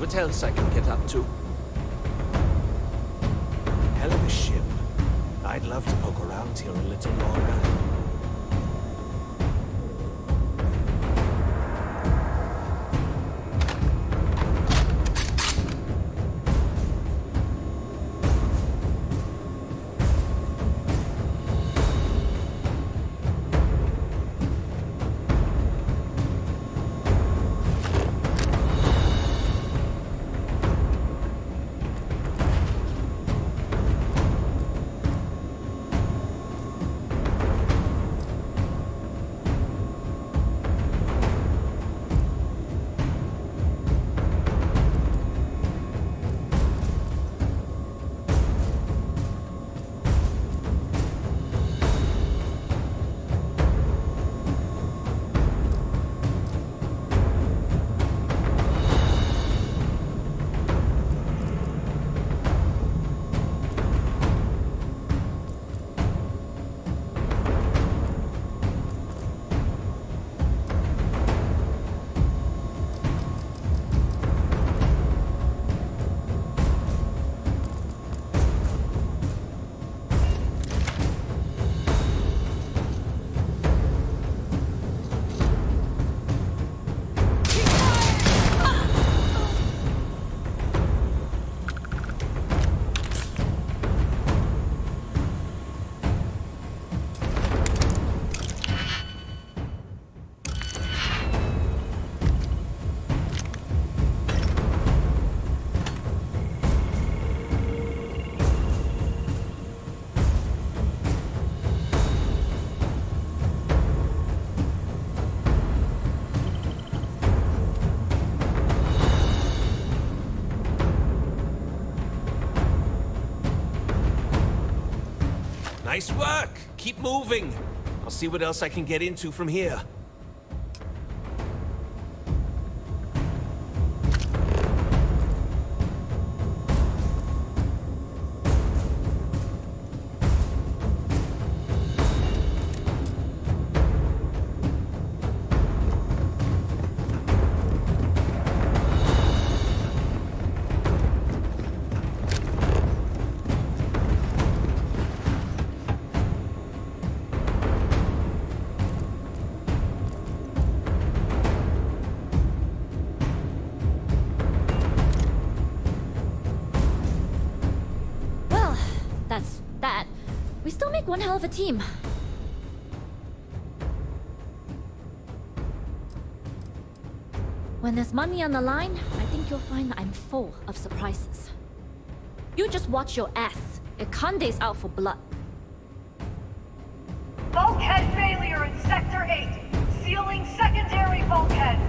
what else I can get up to. Hell of a ship. I'd love to poke around here a little longer. Nice work! Keep moving! I'll see what else I can get into from here. That's that. We still make one hell of a team. When there's money on the line, I think you'll find I'm full of surprises. You just watch your ass. Ikande's out for blood. Bulkhead failure in Sector 8. Sealing secondary bulkheads.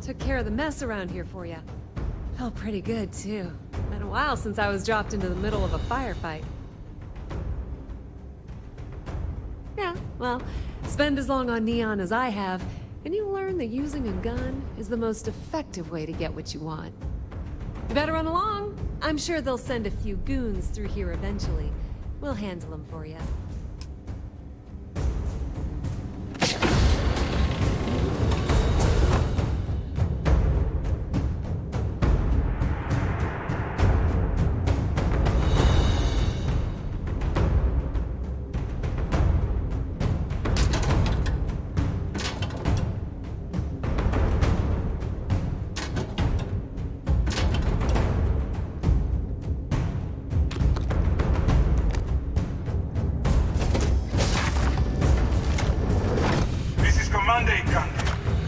Took care of the mess around here for you. Felt pretty good, too. Been a while since I was dropped into the middle of a firefight. Yeah, well, spend as long on Neon as I have, and you learn that using a gun is the most effective way to get what you want. You better run along. I'm sure they'll send a few goons through here eventually. We'll handle them for you.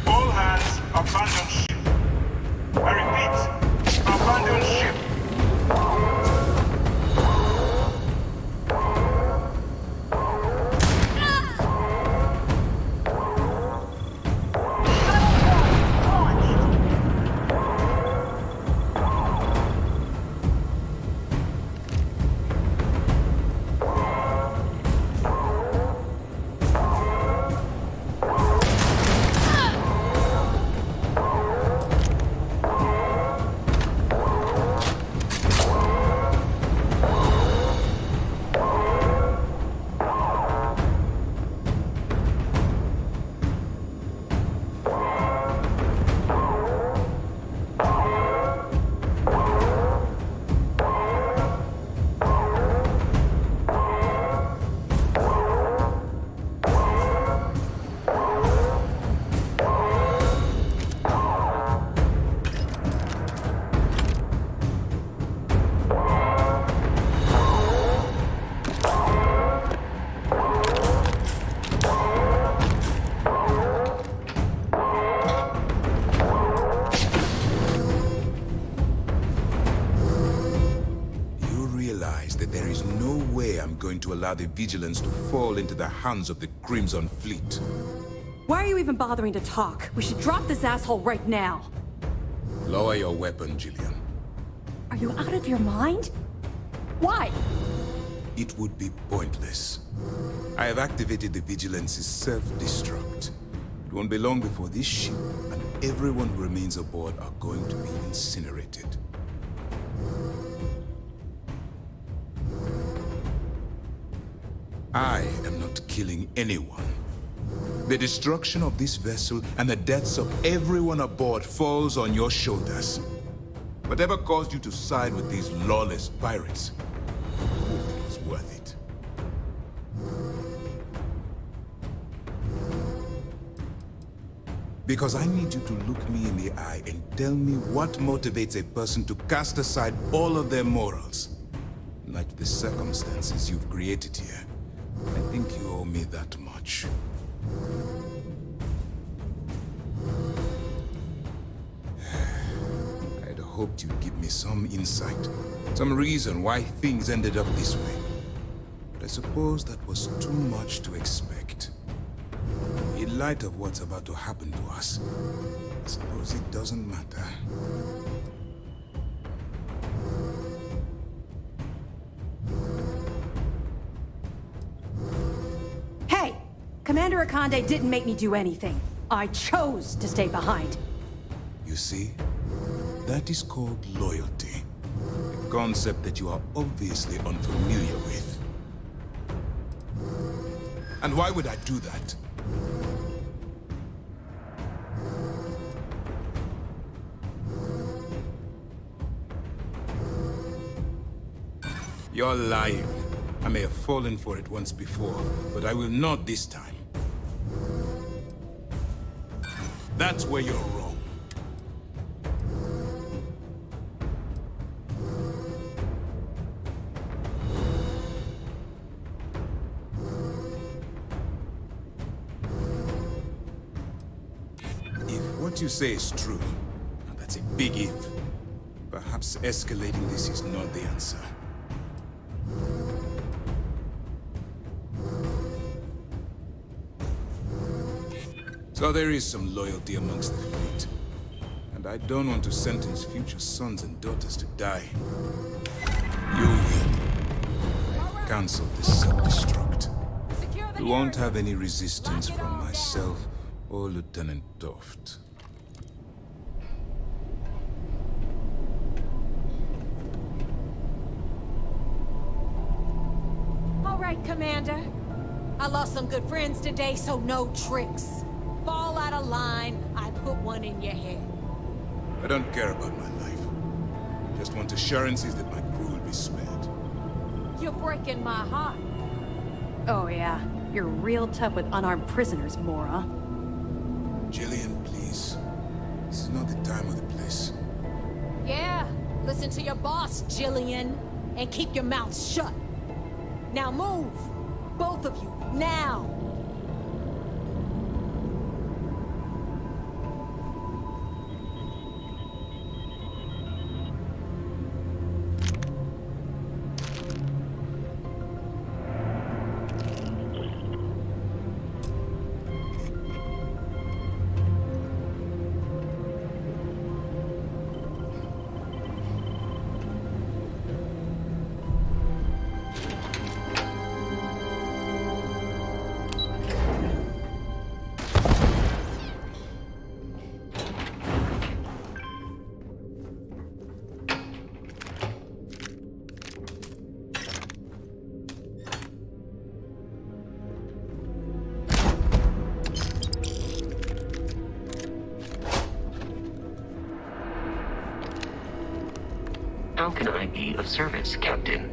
All hands, abandon ship. I repeat, abandon ship. Going to allow the Vigilance to fall into the hands of the Crimson Fleet. Why are you even bothering to talk? We should drop this asshole right now. Lower your weapon, Jillian. Are you out of your mind? Why? It would be pointless. I have activated the Vigilance's self-destruct. It won't be long before this ship and everyone who remains aboard are going to be incinerated. I am not killing anyone. The destruction of this vessel and the deaths of everyone aboard falls on your shoulders. Whatever caused you to side with these lawless pirates, I hope it was worth it. Because I need you to look me in the eye and tell me what motivates a person to cast aside all of their morals, like the circumstances you've created here. I think you owe me that much. I'd hoped you'd give me some insight, some reason why things ended up this way. But I suppose that was too much to expect. In light of what's about to happen to us, I suppose it doesn't matter. Commander Akande didn't make me do anything. I chose to stay behind. You see? That is called loyalty. A concept that you are obviously unfamiliar with. And why would I do that? You're lying. I may have fallen for it once before, but I will not this time. That's where you're wrong. If what you say is true, and that's a big if, perhaps escalating this is not the answer. So there is some loyalty amongst the fleet. And I don't want to sentence future sons and daughters to die. You win. I've cancelled this self-destruct. You won't have any resistance from myself or Lieutenant Toft. All right, Commander. I lost some good friends today, so no tricks. Fall out of line, I put one in your head. I don't care about my life. Just want assurances that my crew will be spared. You're breaking my heart. Oh yeah, you're real tough with unarmed prisoners, Mora. Jillian, please. This is not the time or the place. Yeah, listen to your boss, Jillian, and keep your mouth shut. Now move! Both of you, now! How can I be of service, Captain?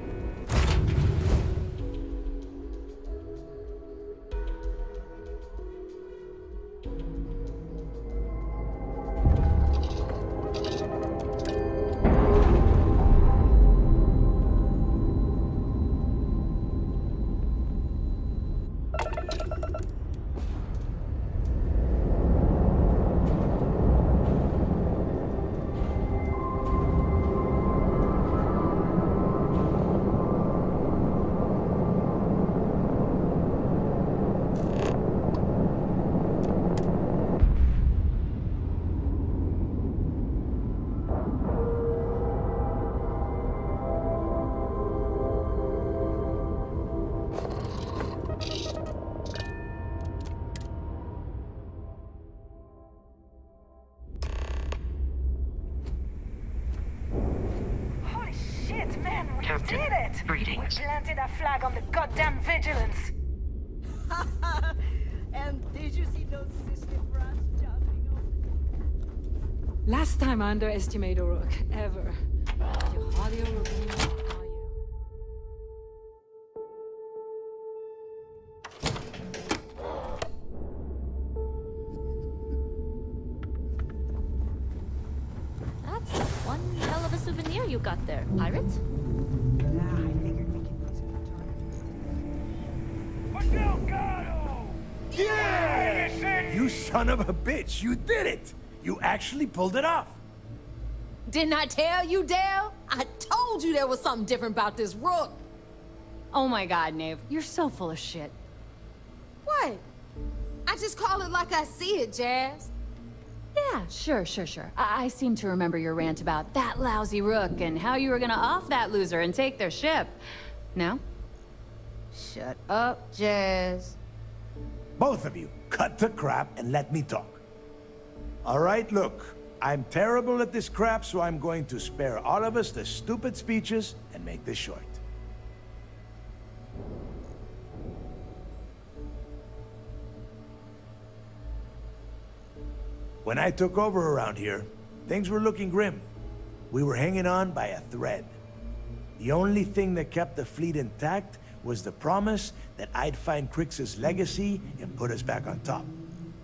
Holy shit, man, we Captain, did it! greetings. We planted a flag on the goddamn vigilance. And did you see those sister fronts jumping over? Last time I underestimated Uruk, ever. You hardly looking, are you? That's one hell of a souvenir you got there, pirate. I figured we could use it for touring. Yeah! You son of a bitch, you did it! You actually pulled it off! Didn't I tell you, Dale? I told you there was something different about this Rook. Oh my god, Nave. You're so full of shit. What? I just call it like I see it, Jazz. Yeah, sure. I seem to remember your rant about that lousy Rook and how you were gonna off that loser and take their ship. No? Shut up, Jazz. Both of you, cut the crap and let me talk. All right, look. I'm terrible at this crap, so I'm going to spare all of us the stupid speeches and make this short. When I took over around here, things were looking grim. We were hanging on by a thread. The only thing that kept the fleet intact was the promise that I'd find Crix's legacy and put us back on top.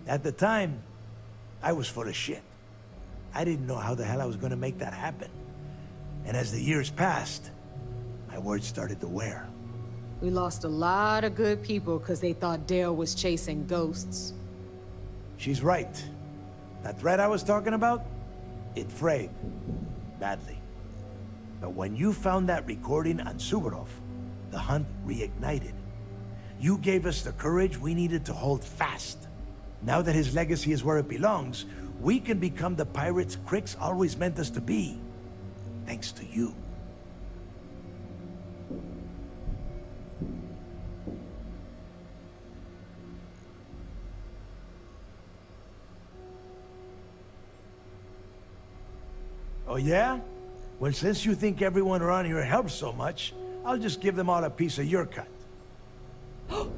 At the time, I was full of shit. I didn't know how the hell I was gonna make that happen. And as the years passed, my words started to wear. We lost a lot of good people because they thought Dale was chasing ghosts. She's right. That thread I was talking about, it frayed. Badly. But when you found that recording on Suvorov, the hunt reignited. You gave us the courage we needed to hold fast. Now that his legacy is where it belongs, we can become the pirates Crix always meant us to be. Thanks to you. Oh yeah? Well, since you think everyone around here helps so much, I'll just give them all a piece of your cut.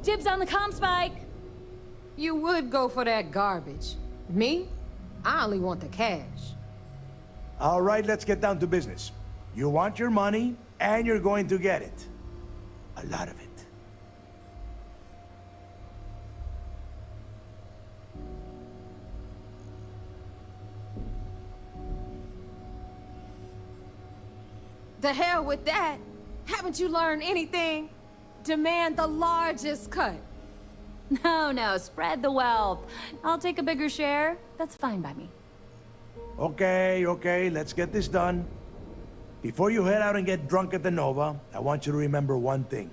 Dibs on the comm spike! You would go for that garbage. Me? I only want the cash. All right, let's get down to business. You want your money, and you're going to get it. A lot of it. The hell with that! Haven't you learned anything? Demand the largest cut. No, spread the wealth. I'll take a bigger share. That's fine by me. Okay, let's get this done. Before you head out and get drunk at the Nova, I want you to remember one thing.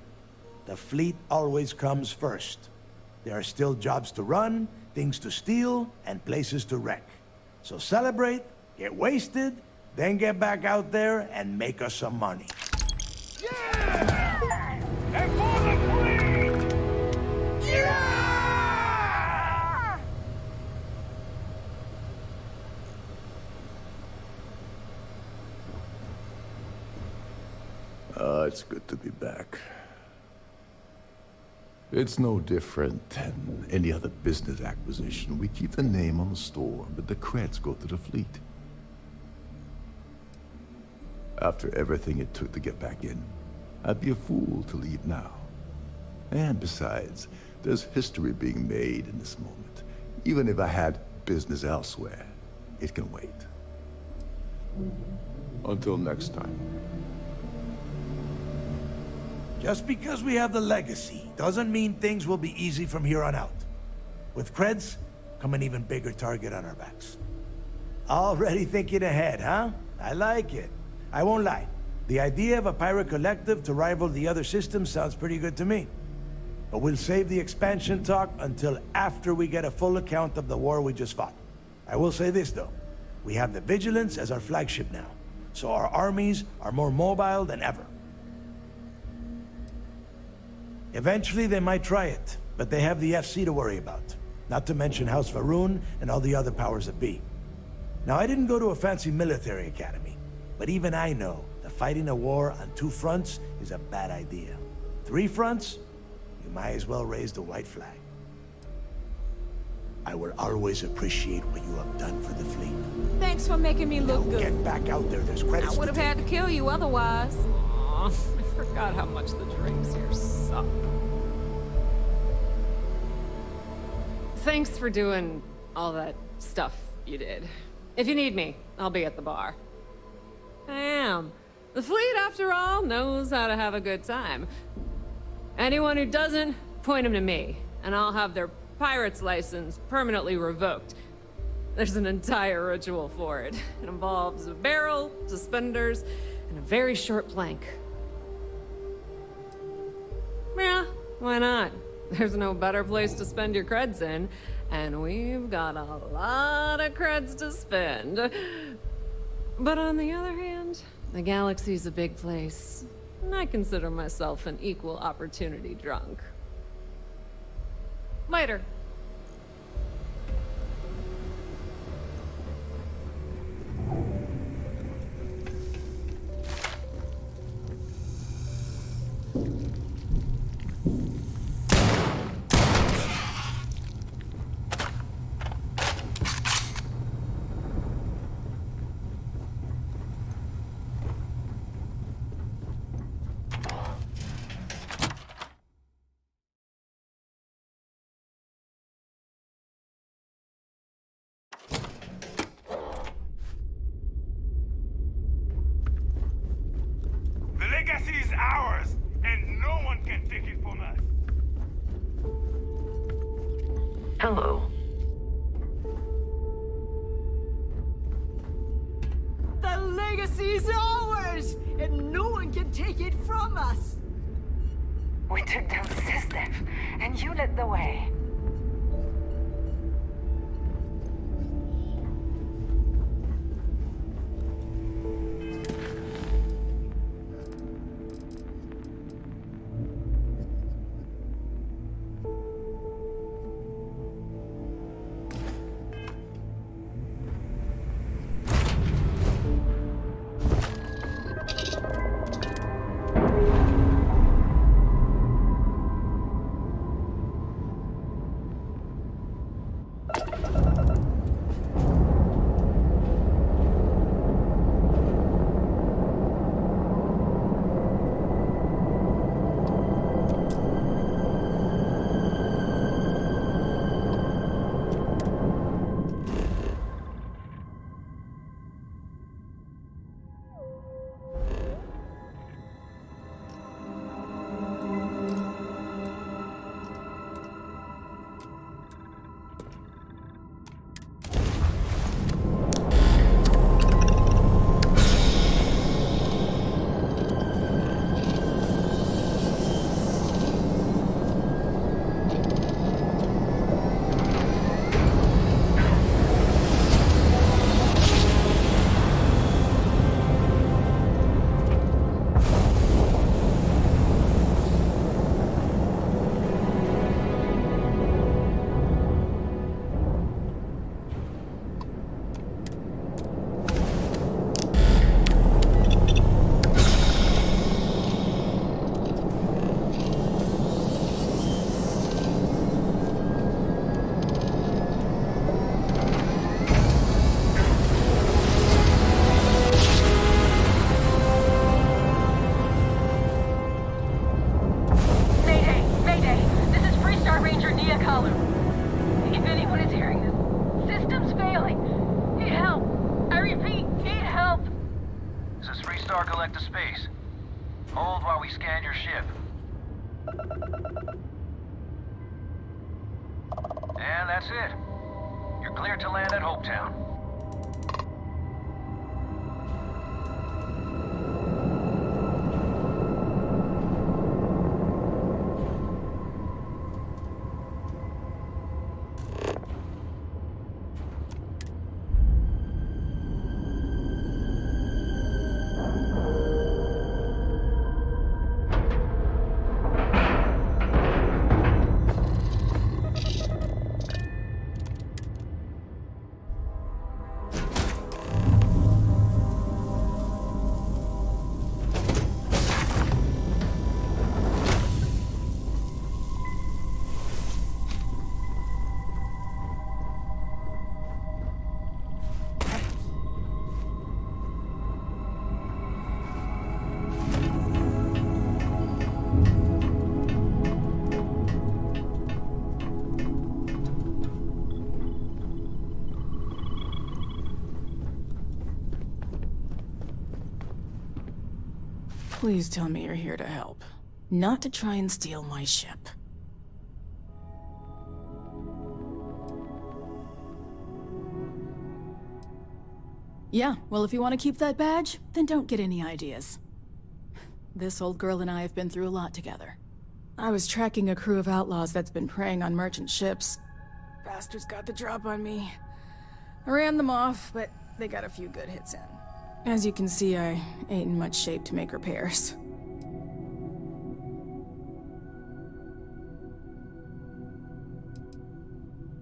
The fleet always comes first. There are still jobs to run, things to steal, and places to wreck. So celebrate, get wasted, then get back out there and make us some money. Yeah! And for the fleet! Yeah! It's good to be back. It's no different than any other business acquisition. We keep the name on the store, but the credits go to the fleet. After everything it took to get back in, I'd be a fool to leave now. And besides, there's history being made in this moment. Even if I had business elsewhere, it can wait. Until next time. Just because we have the legacy doesn't mean things will be easy from here on out. With creds, come an even bigger target on our backs. Already thinking ahead, huh? I like it. I won't lie. The idea of a pirate collective to rival the other systems sounds pretty good to me. But we'll save the expansion talk until after we get a full account of the war we just fought. I will say this, though. We have the Vigilance as our flagship now, so our armies are more mobile than ever. Eventually, they might try it, but they have the FC to worry about. Not to mention House Varun and all the other powers that be. Now, I didn't go to a fancy military academy, but even I know that fighting a war on 2 fronts is a bad idea. 3 fronts? You might as well raise the white flag. I will always appreciate what you have done for the fleet. Thanks for making me look Now good. get back out there, there's credits I would have had to kill you otherwise. Aw, I forgot how much the drinks here suck. Thanks for doing all that stuff you did. If you need me, I'll be at the bar. I am. The fleet, after all, knows how to have a good time. Anyone who doesn't, point them to me, and I'll have their pirate's license permanently revoked. There's an entire ritual for it. It involves a barrel, suspenders, and a very short plank. Yeah, why not? There's no better place to spend your creds in, and we've got a lot of creds to spend. But on the other hand, the galaxy's a big place, and I consider myself an equal opportunity drunk. Later. The legacy is ours, and no one can take it from us. Hello. The legacy's ours, and no one can take it from us. We took down System, and you led the way. select a space. Hold while we scan your ship. And that's it. You're cleared to land at Hopetown. Please tell me you're here to help, not to try and steal my ship. Yeah, well, if you want to keep that badge, then don't get any ideas. This old girl and I have been through a lot together. I was tracking a crew of outlaws that's been preying on merchant ships. Bastards got the drop on me. I ran them off, but they got a few good hits in. As you can see, I ain't in much shape to make repairs.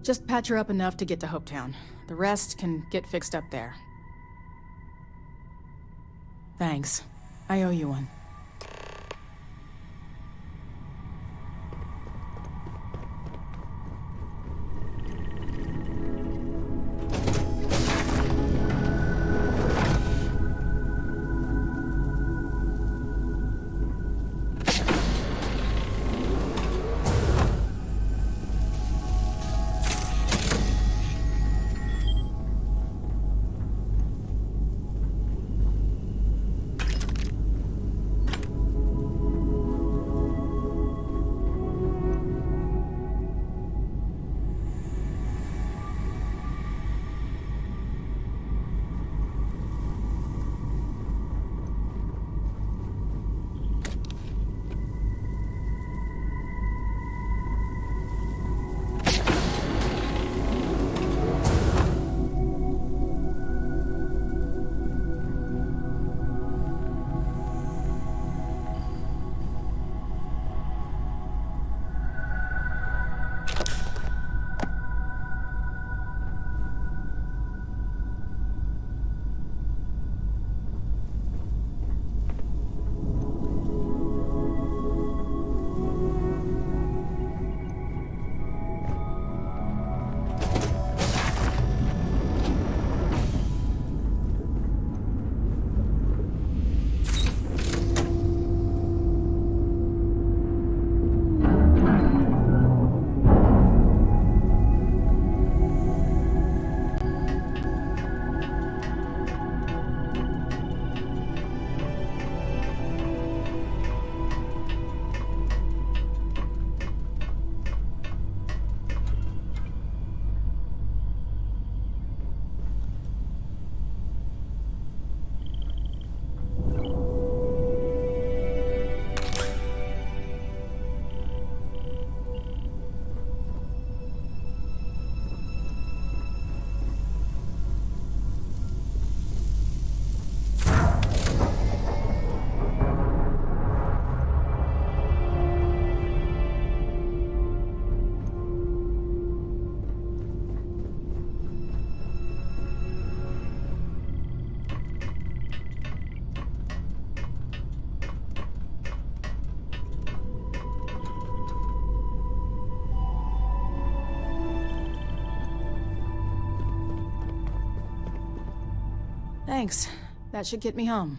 Just patch her up enough to get to Hopetown. The rest can get fixed up there. Thanks. I owe you one. Thanks. That should get me home.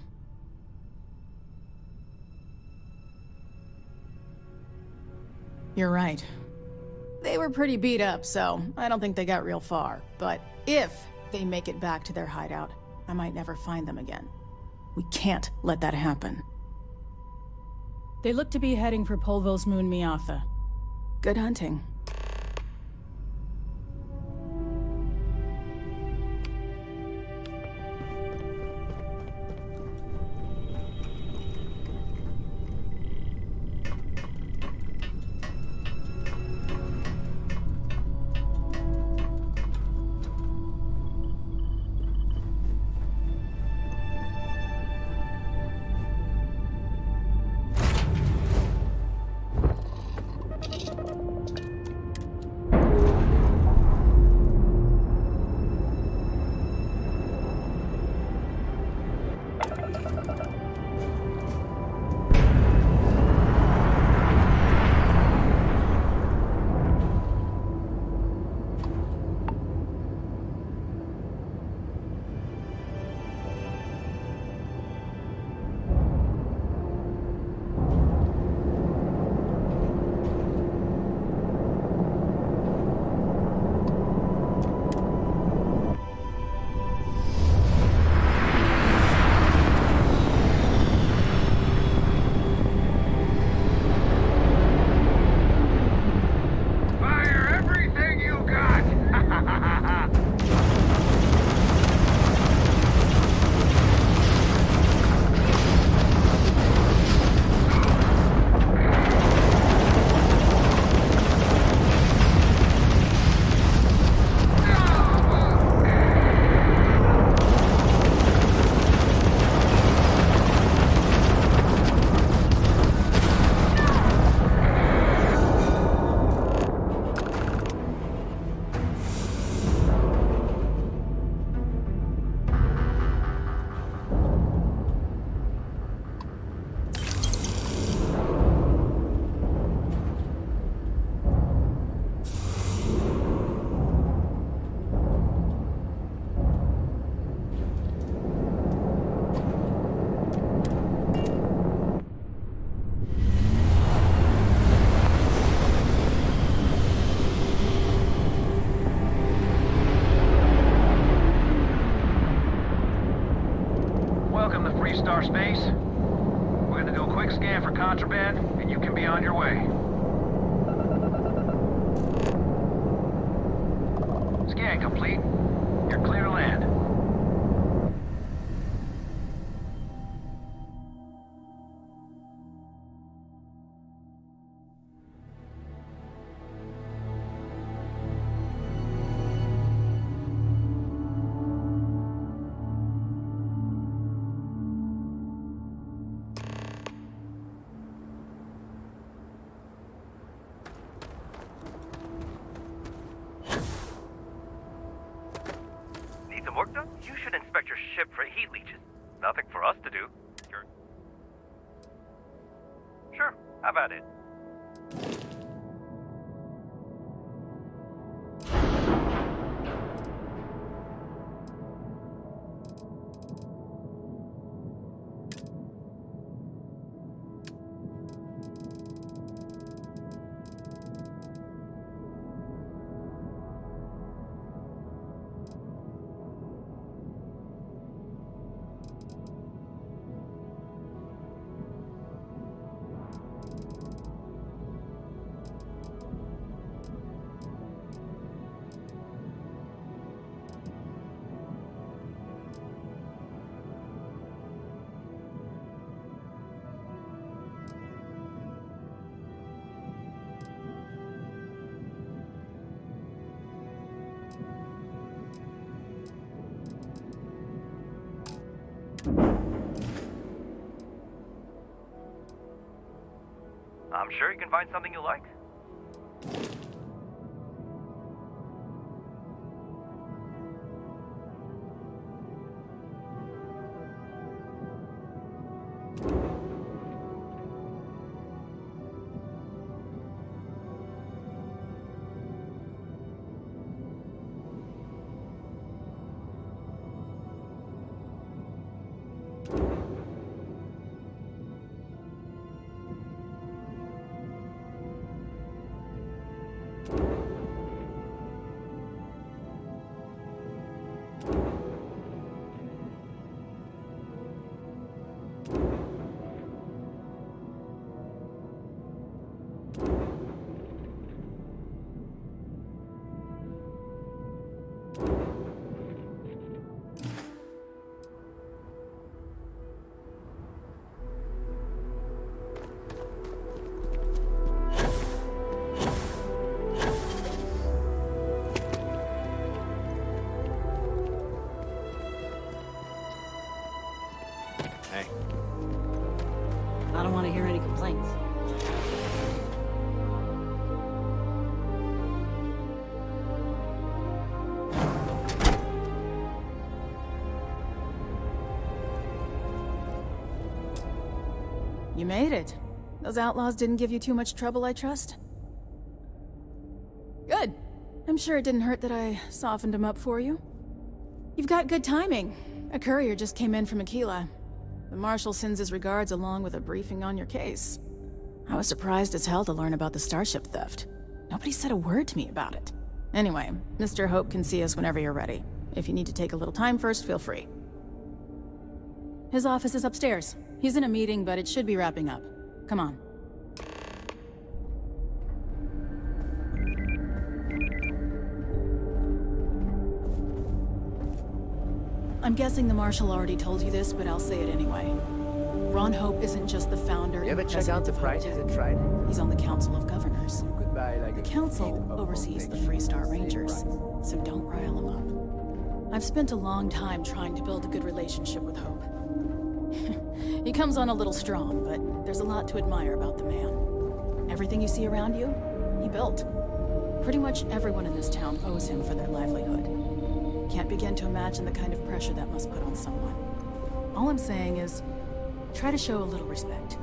You're right. They were pretty beat up, so I don't think they got real far. But if they make it back to their hideout, I might never find them again. We can't let that happen. They look to be heading for Polvo's moon Miatha. Good hunting. Star Space. We're gonna do a quick scan for contraband, and you can be on your way. Scan complete. You're clear to land. Work done? You should inspect your ship for heat leeches. Nothing for us to do. Sure, have at it. I'm sure you can find something you like. Hey. I don't want to hear any complaints. You made it. Those outlaws didn't give you too much trouble, I trust? Good. I'm sure it didn't hurt that I softened them up for you. You've got good timing. A courier just came in from Aquila. The Marshal sends his regards along with a briefing on your case. I was surprised as hell to learn about the starship theft. Nobody said a word to me about it. Anyway, Mr. Hope can see us whenever you're ready. If you need to take a little time first, feel free. His office is upstairs. He's in a meeting, but it should be wrapping up. Come on. I'm guessing the Marshal already told you this, but I'll say it anyway. Ron Hope isn't just the founder You ever and check out president the of prices Hope at Trident? He's on the Council of Governors. You could buy like The a Council kit of oversees the Home Freestar Same Rangers, price. so don't rile him up. I've spent a long time trying to build a good relationship with Hope. He comes on a little strong, but there's a lot to admire about the man. Everything you see around you, he built. Pretty much everyone in this town owes him for their livelihood. Can't begin to imagine the kind of pressure that must put on someone. All I'm saying is, try to show a little respect.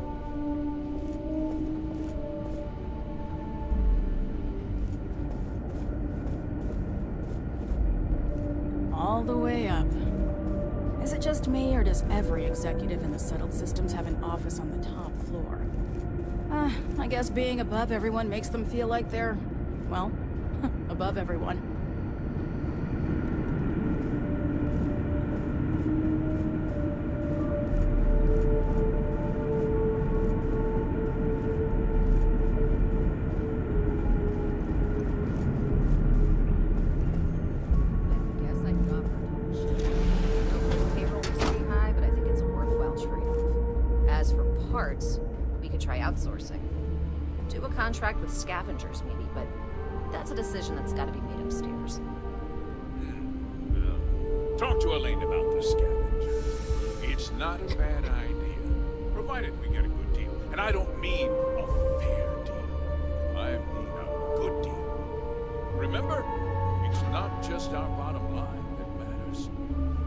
All the way up. Is it just me, or does every executive in the settled systems have an office on the top floor? I guess being above everyone makes them feel like they're, well, above everyone. Outsourcing. Do a contract with scavengers, maybe, but that's a decision that's got to be made upstairs. Talk to Elaine about the scavenger. It's not a bad idea, provided we get a good deal. And I don't mean a fair deal. I mean a good deal. Remember, it's not just our bottom line that matters.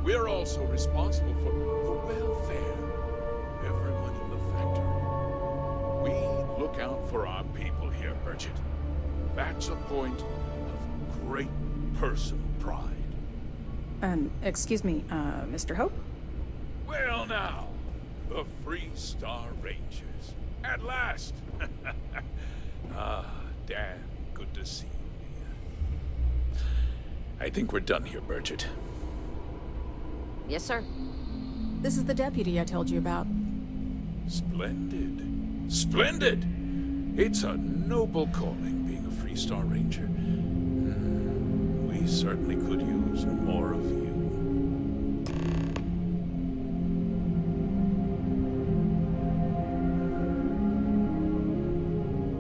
We're also responsible for the welfare of everyone in the factory. We look out for our people here, Bridget. That's a point of great personal pride. Excuse me, Mr. Hope? Well now, the Freestar Rangers. At last! Dan, good to see you here. I think we're done here, Bridget. Yes, sir. This is the deputy I told you about. Splendid. Splendid! It's a noble calling, being a Freestar Ranger. We certainly could use more of you.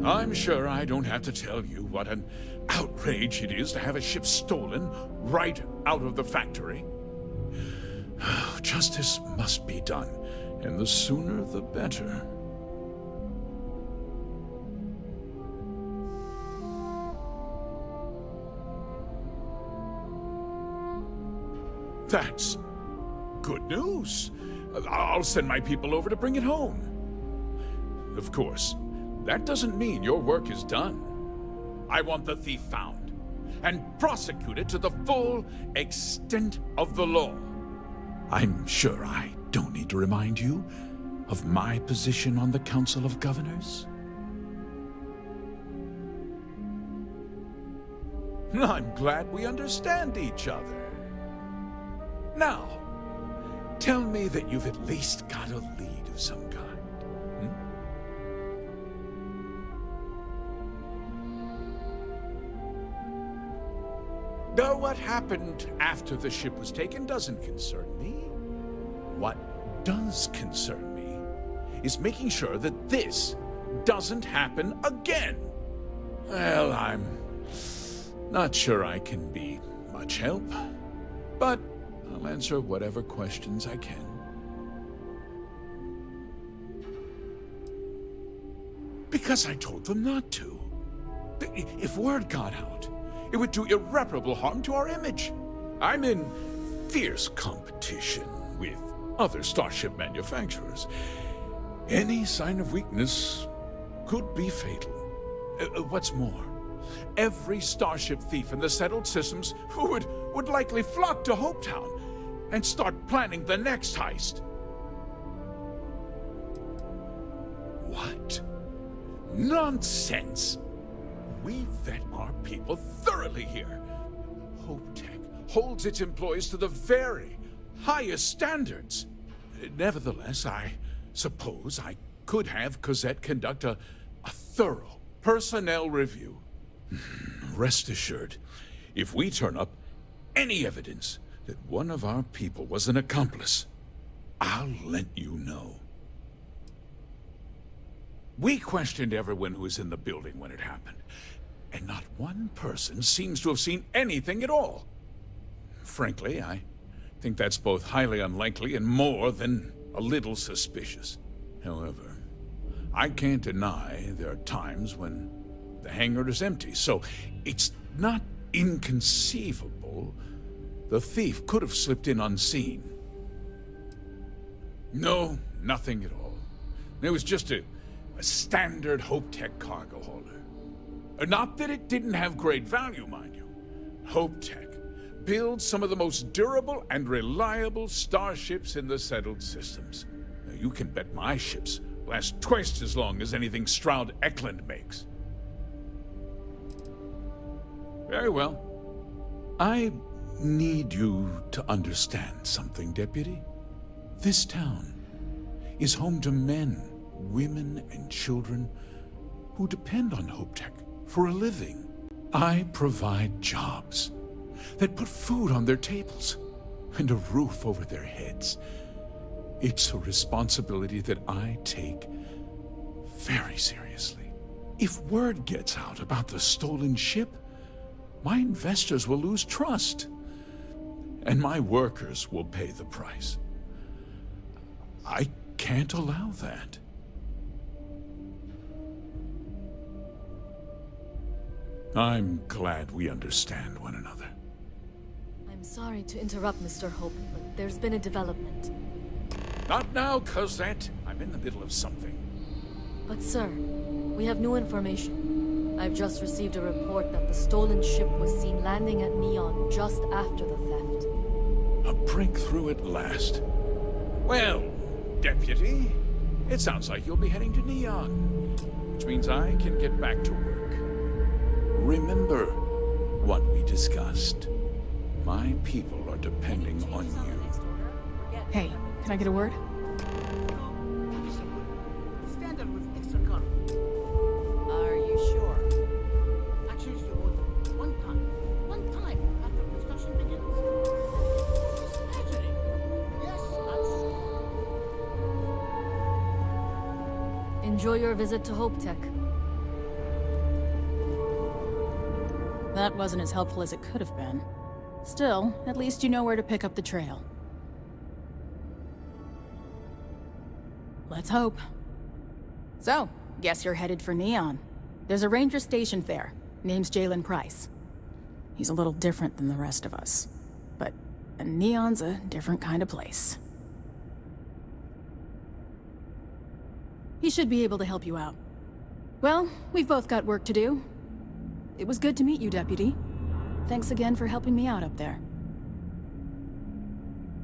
I'm sure I don't have to tell you what an outrage it is to have a ship stolen right out of the factory. Justice must be done, and the sooner the better. That's good news. I'll send my people over to bring it home. Of course, that doesn't mean your work is done. I want the thief found and prosecuted to the full extent of the law. I'm sure I don't need to remind you of my position on the Council of Governors. I'm glad we understand each other. Now, tell me that you've at least got a lead of some kind. Though what happened after the ship was taken doesn't concern me. What does concern me is making sure that this doesn't happen again. Well, I'm not sure I can be much help, but I'll answer whatever questions I can. Because I told them not to. If word got out, it would do irreparable harm to our image. I'm in fierce competition with other starship manufacturers. Any sign of weakness could be fatal. What's more, every starship thief in the settled systems would likely flock to Hopetown and start planning the next heist. What? Nonsense! We vet our people thoroughly here. HopeTech holds its employees to the very highest standards. Nevertheless, I suppose I could have Cosette conduct a thorough personnel review. Rest assured, if we turn up any evidence that one of our people was an accomplice, I'll let you know. We questioned everyone who was in the building when it happened, and not one person seems to have seen anything at all. Frankly, I think that's both highly unlikely and more than a little suspicious. However, I can't deny there are times when the hangar is empty, so it's not inconceivable the thief could have slipped in unseen. No, nothing at all. It was just a standard HopeTech cargo holder. Not that it didn't have great value, mind you. HopeTech builds some of the most durable and reliable starships in the settled systems. Now, you can bet my ships last twice as long as anything Stroud Eklund makes. Very well. I need you to understand something, Deputy. This town is home to men, women, and children who depend on HopeTech for a living. I provide jobs that put food on their tables and a roof over their heads. It's a responsibility that I take very seriously. If word gets out about the stolen ship, my investors will lose trust, and my workers will pay the price. I can't allow that. I'm glad we understand one another. I'm sorry to interrupt, Mr. Hope, but there's been a development. Not now, Cosette. I'm in the middle of something. But sir, we have new information. I've just received a report that the stolen ship was seen landing at Neon just after the theft. A breakthrough at last. Well, Deputy, it sounds like you'll be heading to Neon, which means I can get back to work. Remember what we discussed. My people are depending on you. Hey, can I get a word? Standard with extra cargo. Are you sure? I changed the order. One time after construction begins. It's happening. Yes, Enjoy your visit to HopeTech. That wasn't as helpful as it could have been. Still, at least you know where to pick up the trail. Let's hope. So, guess you're headed for Neon. There's a ranger stationed there. Name's Jalen Price. He's a little different than the rest of us. But Neon's a different kind of place. He should be able to help you out. Well, we've both got work to do. It was good to meet you, Deputy. Thanks again for helping me out up there.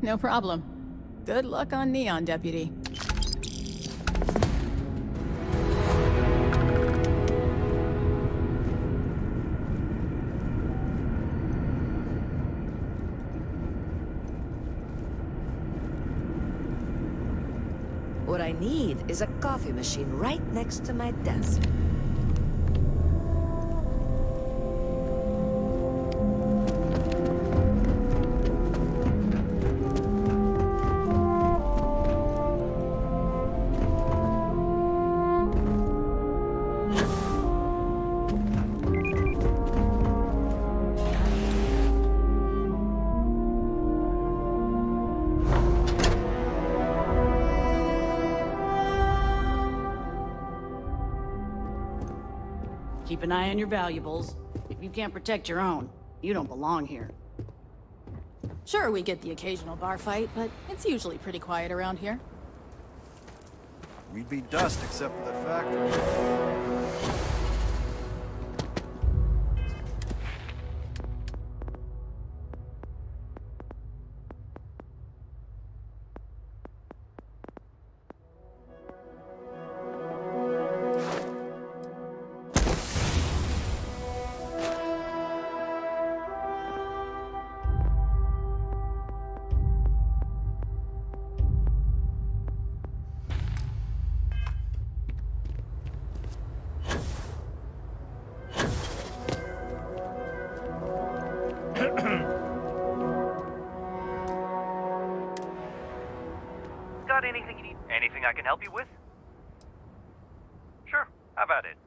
No problem. Good luck on Neon, Deputy. What I need is a coffee machine right next to my desk. Keep an eye on your valuables. If you can't protect your own, you don't belong here. Sure, we get the occasional bar fight, but it's usually pretty quiet around here. We'd be dust except for the factory. Got anything you need? Anything I can help you with? Sure, how about it?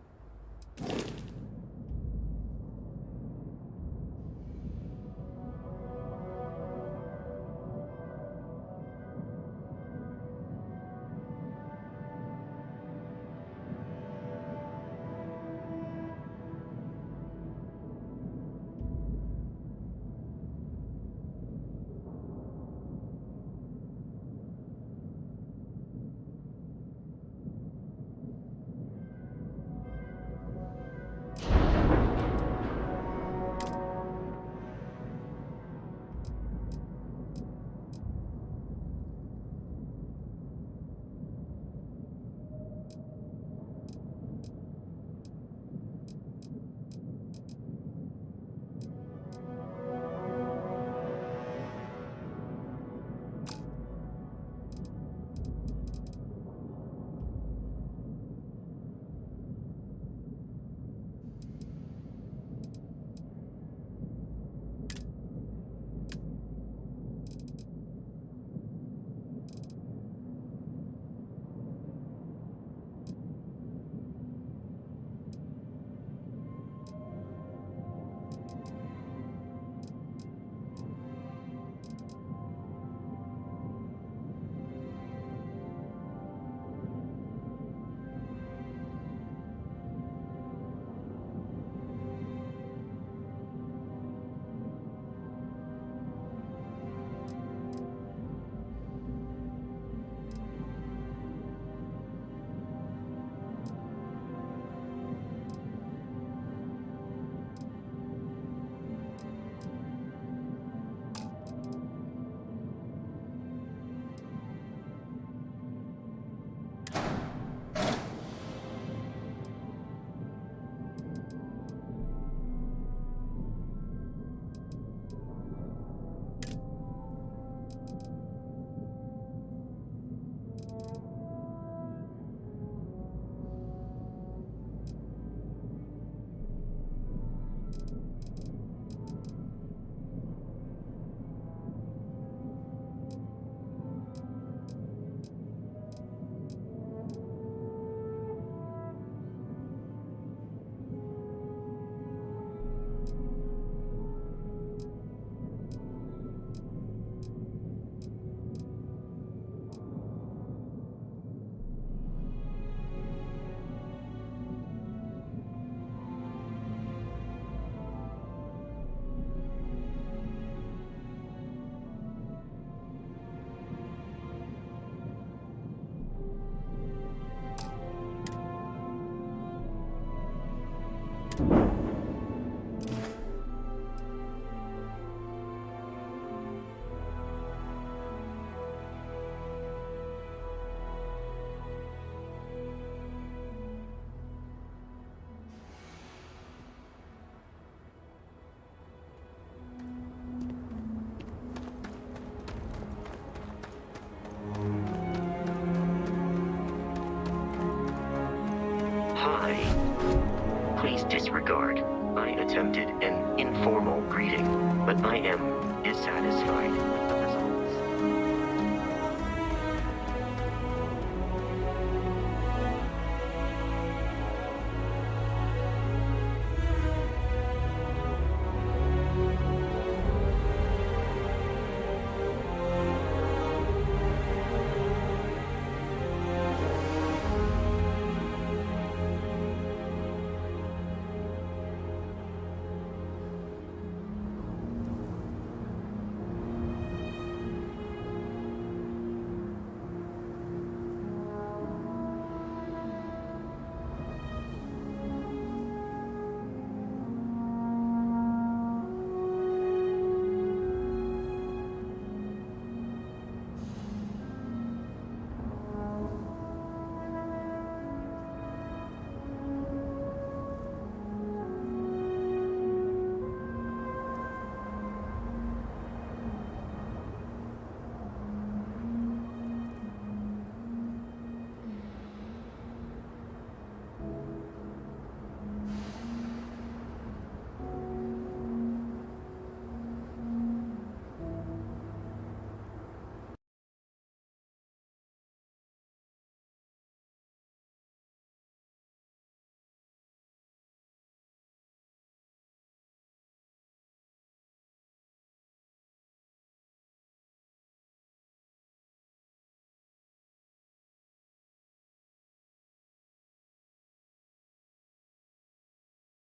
Please disregard. I attempted an informal greeting, but I am dissatisfied.